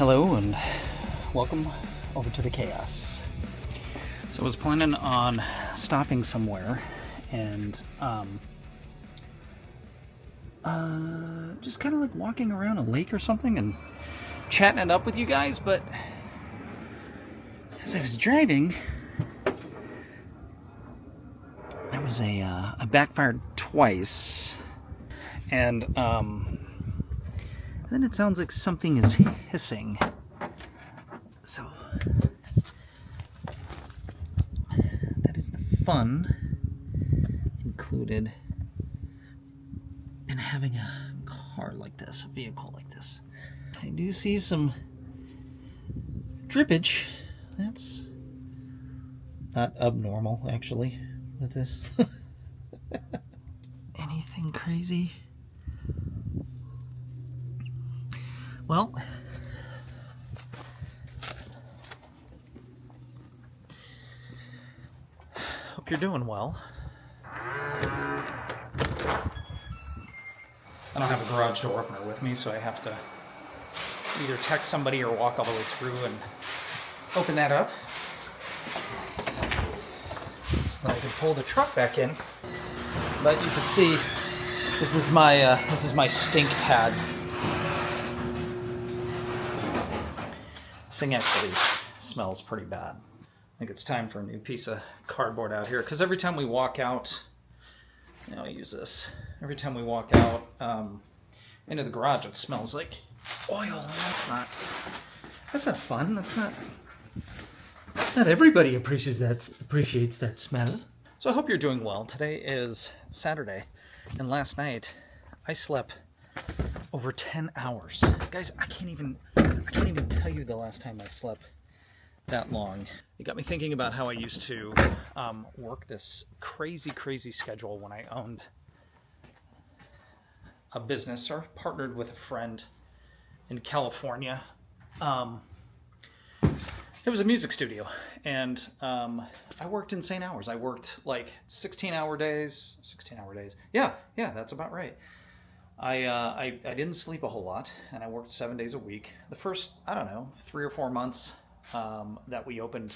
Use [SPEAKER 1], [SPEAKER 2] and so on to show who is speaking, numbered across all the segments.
[SPEAKER 1] Hello and welcome over to the chaos. So I was planning on stopping somewhere and just kind of like walking around a lake or something and chatting it up with you guys, but as I was driving, there was I backfired twice, and then it sounds like something is hissing. So that is the fun included in having a car like this, a vehicle like this. I do see some drippage. That's not abnormal, actually, with this. Anything crazy? Well, hope you're doing well. I don't have a garage door opener with me, so I have to either text somebody or walk all the way through and open that up so that I can pull the truck back in. But you can see this is my stink pad. This thing actually smells pretty bad. I think it's time for a new piece of cardboard out here, because every time we walk out, I'll use this. Every time we walk out into the garage, it smells like oil, and that's not fun. Not everybody appreciates that smell. So I hope you're doing well. Today is Saturday, and last night I slept over 10 hours. Guys, I can't even tell you the last time I slept that long. It got me thinking about how I used to work this crazy schedule when I owned a business or partnered with a friend in California. It was a music studio, and I worked insane hours. I worked like 16-hour days. Yeah, that's about right. I didn't sleep a whole lot, and I worked 7 days a week. The first, 3 or 4 months that we opened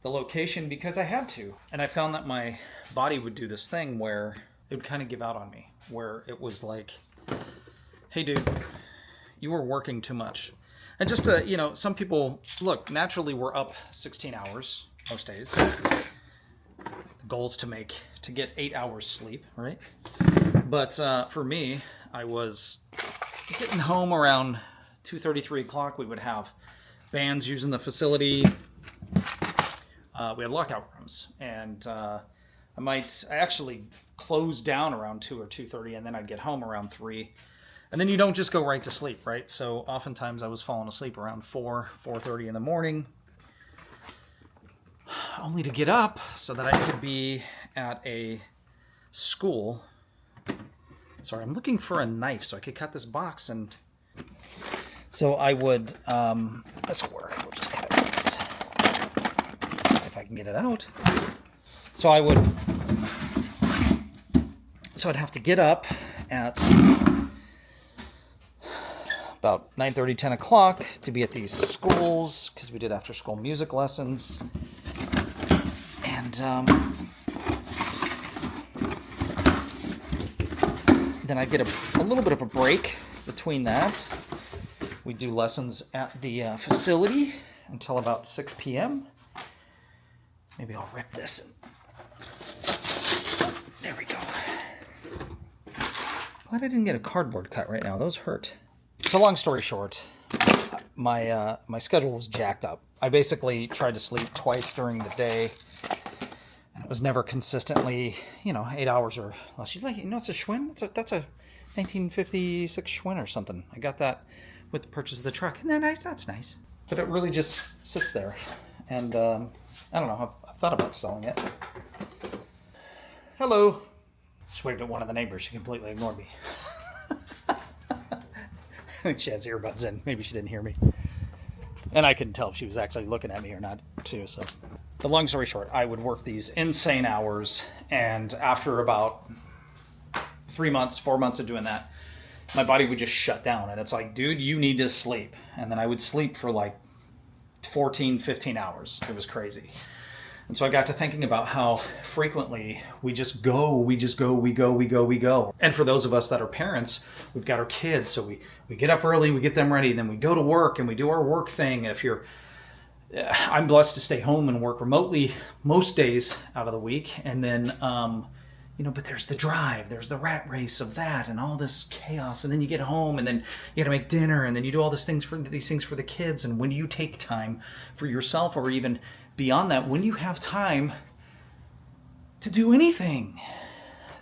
[SPEAKER 1] the location, because I had to. And I found that my body would do this thing where it would kind of give out on me, where it was like, hey dude, you were working too much. And just to, some people, look, naturally we're up 16 hours most days. The goal is to get 8 hours sleep, right? But for me, I was getting home around 2:30, 3 o'clock. We would have bands using the facility. We had lockout rooms, and I actually close down around 2 or 2:30, and then I'd get home around 3. And then you don't just go right to sleep, right? So oftentimes I was falling asleep around 4:30 in the morning, only to get up so that I could be at a school. Sorry, I'm looking for a knife so I could cut this box. And so I would, this will work. We'll just cut it like this, if I can get it out. So I'd have to get up at about 9:30, 10 o'clock to be at these schools, because we did after-school music lessons. And then I'd get a little bit of a break between that. We do lessons at the facility until about 6 p.m. Maybe I'll rip this. There we go. Glad I didn't get a cardboard cut right now. Those hurt. So long story short, my schedule was jacked up. I basically tried to sleep twice during the day, and it was never consistently, 8 hours or less. It's a Schwinn? That's a 1956 Schwinn or something. I got that with the purchase of the truck. Isn't that nice? That's nice. But it really just sits there, and I don't know. I've thought about selling it. Hello. Just waved at one of the neighbors. She completely ignored me. I think she has earbuds in. Maybe she didn't hear me. And I couldn't tell if she was actually looking at me or not, too. So, the long story short, I would work these insane hours, and after about 3 months, 4 months of doing that, my body would just shut down. And it's like, dude, you need to sleep. And then I would sleep for like 14, 15 hours. It was crazy. And so I got to thinking about how frequently we go. And for those of us that are parents, we've got our kids. So we get up early, we get them ready, then we go to work and we do our work thing. I'm blessed to stay home and work remotely most days out of the week. And then, but there's the drive, there's the rat race of that and all this chaos. And then you get home and then you got to make dinner and then you do all these things for the kids. And when do you take time for yourself, or even beyond that, when you have time to do anything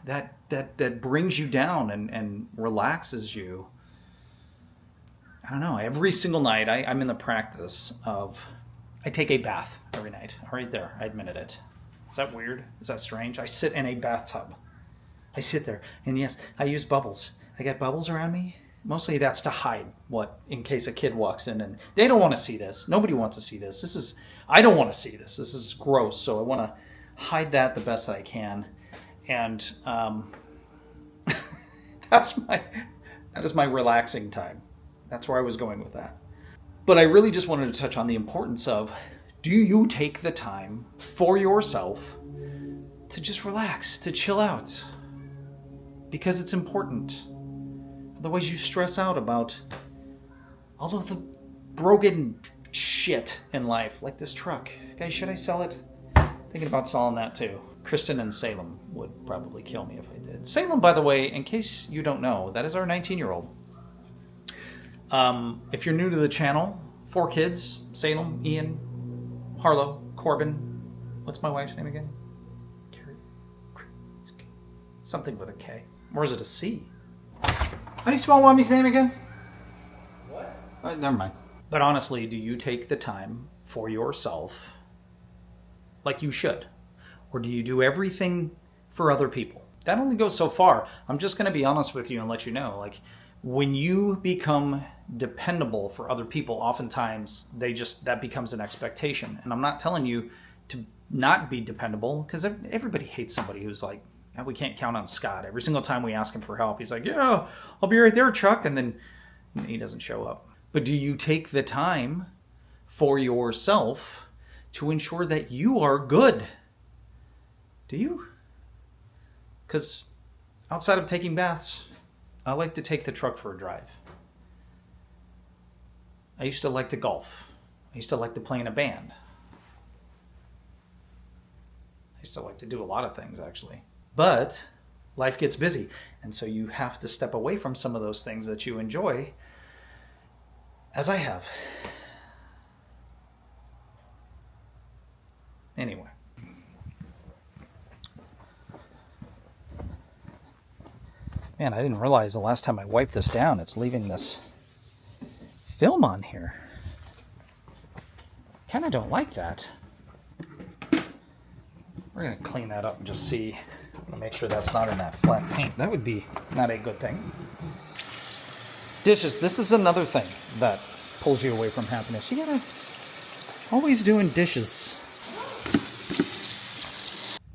[SPEAKER 1] that brings you down and relaxes you? I don't know. Every single night I'm in the practice of, I take a bath every night. Right there, I admitted it. Is that weird? Is that strange? I sit in a bathtub. I sit there, and yes, I use bubbles. I got bubbles around me. Mostly that's to hide in case a kid walks in, and they don't want to see this. Nobody wants to see this. I don't want to see this. This is gross, so I want to hide that the best that I can. And that is my relaxing time. That's where I was going with that. But I really just wanted to touch on the importance of, do you take the time for yourself to just relax, to chill out? Because it's important. Otherwise you stress out about all of the broken shit in life, like this truck. Guys, should I sell it? Thinking about selling that too. Kristen and Salem would probably kill me if I did. Salem, by the way, in case you don't know, that is our 19-year-old. If you're new to the channel, 4 kids: Salem, Ian, Harlow, Corbin. What's my wife's name again? Something with a K. Or is it a C? How do you spell Mommy's name again? What? Never mind. But honestly, do you take the time for yourself like you should? Or do you do everything for other people? That only goes so far. I'm just going to be honest with you and let you know, like, when you become dependable for other people, oftentimes that becomes an expectation. And I'm not telling you to not be dependable, because everybody hates somebody who's like, we can't count on Scott. Every single time we ask him for help, he's like, yeah, I'll be right there, Chuck. And then he doesn't show up. But do you take the time for yourself to ensure that you are good? Do you? Because outside of taking baths, I like to take the truck for a drive. I used to like to golf. I used to like to play in a band. I used to like to do a lot of things, actually. But life gets busy, and so you have to step away from some of those things that you enjoy, as I have. Anyway. Man, I didn't realize the last time I wiped this down, it's leaving this film on here. Kind of don't like that. We're going to clean that up and just see. Make sure that's not in that flat paint. That would be not a good thing. Dishes. This is another thing that pulls you away from happiness. You gotta always doing dishes.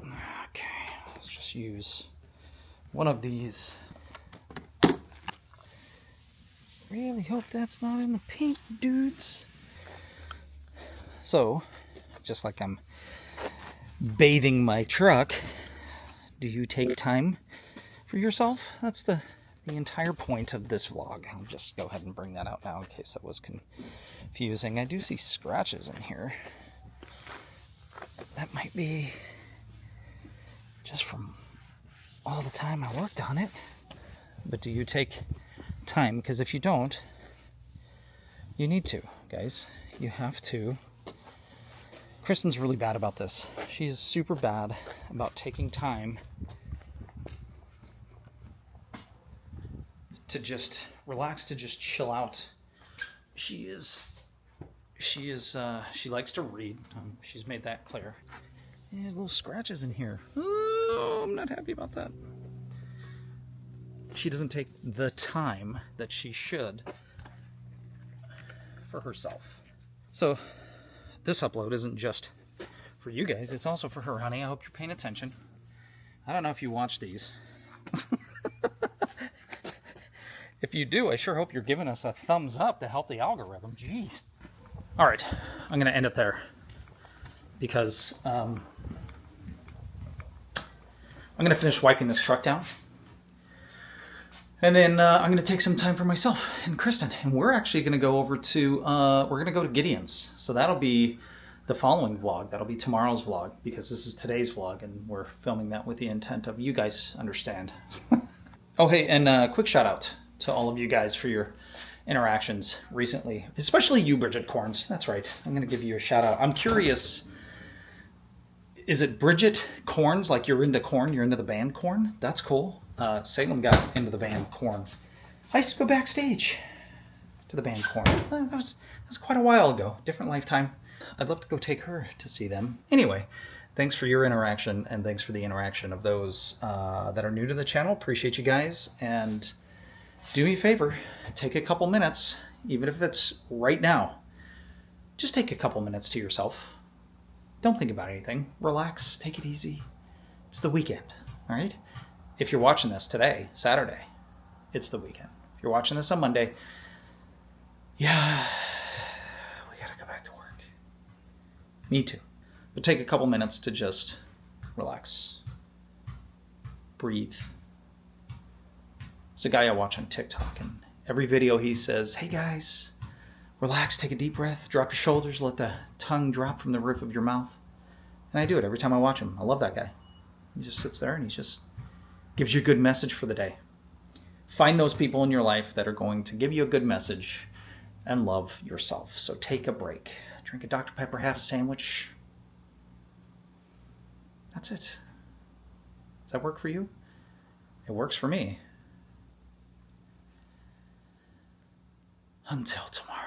[SPEAKER 1] Okay, let's just use one of these. Really hope that's not in the paint, dudes. So, just like I'm bathing my truck, do you take time for yourself? That's the entire point of this vlog. I'll just go ahead and bring that out now in case that was confusing. I do see scratches in here. That might be just from all the time I worked on it. But do you take time? Because if you don't, you need to, guys. You have to. Kristen's really bad about this. She's super bad about taking time to just relax, to just chill out. She likes to read. She's made that clear. There's little scratches in here. Oh, I'm not happy about that. She doesn't take the time that she should for herself. So this upload isn't just for you guys, it's also for her, honey. I hope you're paying attention. I don't know if you watch these. If you do, I sure hope you're giving us a thumbs up to help the algorithm. Jeez. All right, I'm going to end it there because I'm going to finish wiping this truck down. And then I'm going to take some time for myself and Kristen. And we're actually going to go over to, we're going to go to Gideon's. So that'll be the following vlog. That'll be tomorrow's vlog because this is today's vlog. And we're filming that with the intent of you guys understand. Oh, hey, and quick shout out to all of you guys for your interactions recently. Especially you, Bridget Corns. That's right. I'm going to give you a shout out. I'm curious, is it Bridget Corns? Like you're into Korn? You're into the band Korn? That's cool. Salem got into the band Korn. I used to go backstage to the band Korn. That was quite a while ago. Different lifetime. I'd love to go take her to see them. Anyway, thanks for your interaction, and thanks for the interaction of those that are new to the channel. Appreciate you guys. And do me a favor, take a couple minutes, even if it's right now. Just take a couple minutes to yourself. Don't think about anything. Relax. Take it easy. It's the weekend, all right? If you're watching this today, Saturday, it's the weekend. If you're watching this on Monday, yeah, we gotta go back to work. Me too. But take a couple minutes to just relax. Breathe. There's a guy I watch on TikTok, and every video he says, hey guys, relax, take a deep breath, drop your shoulders, let the tongue drop from the roof of your mouth. And I do it every time I watch him. I love that guy. He just sits there and he just gives you a good message for the day. Find those people in your life that are going to give you a good message and love yourself. So take a break. Drink a Dr. Pepper, have a sandwich. That's it. Does that work for you? It works for me. Until tomorrow.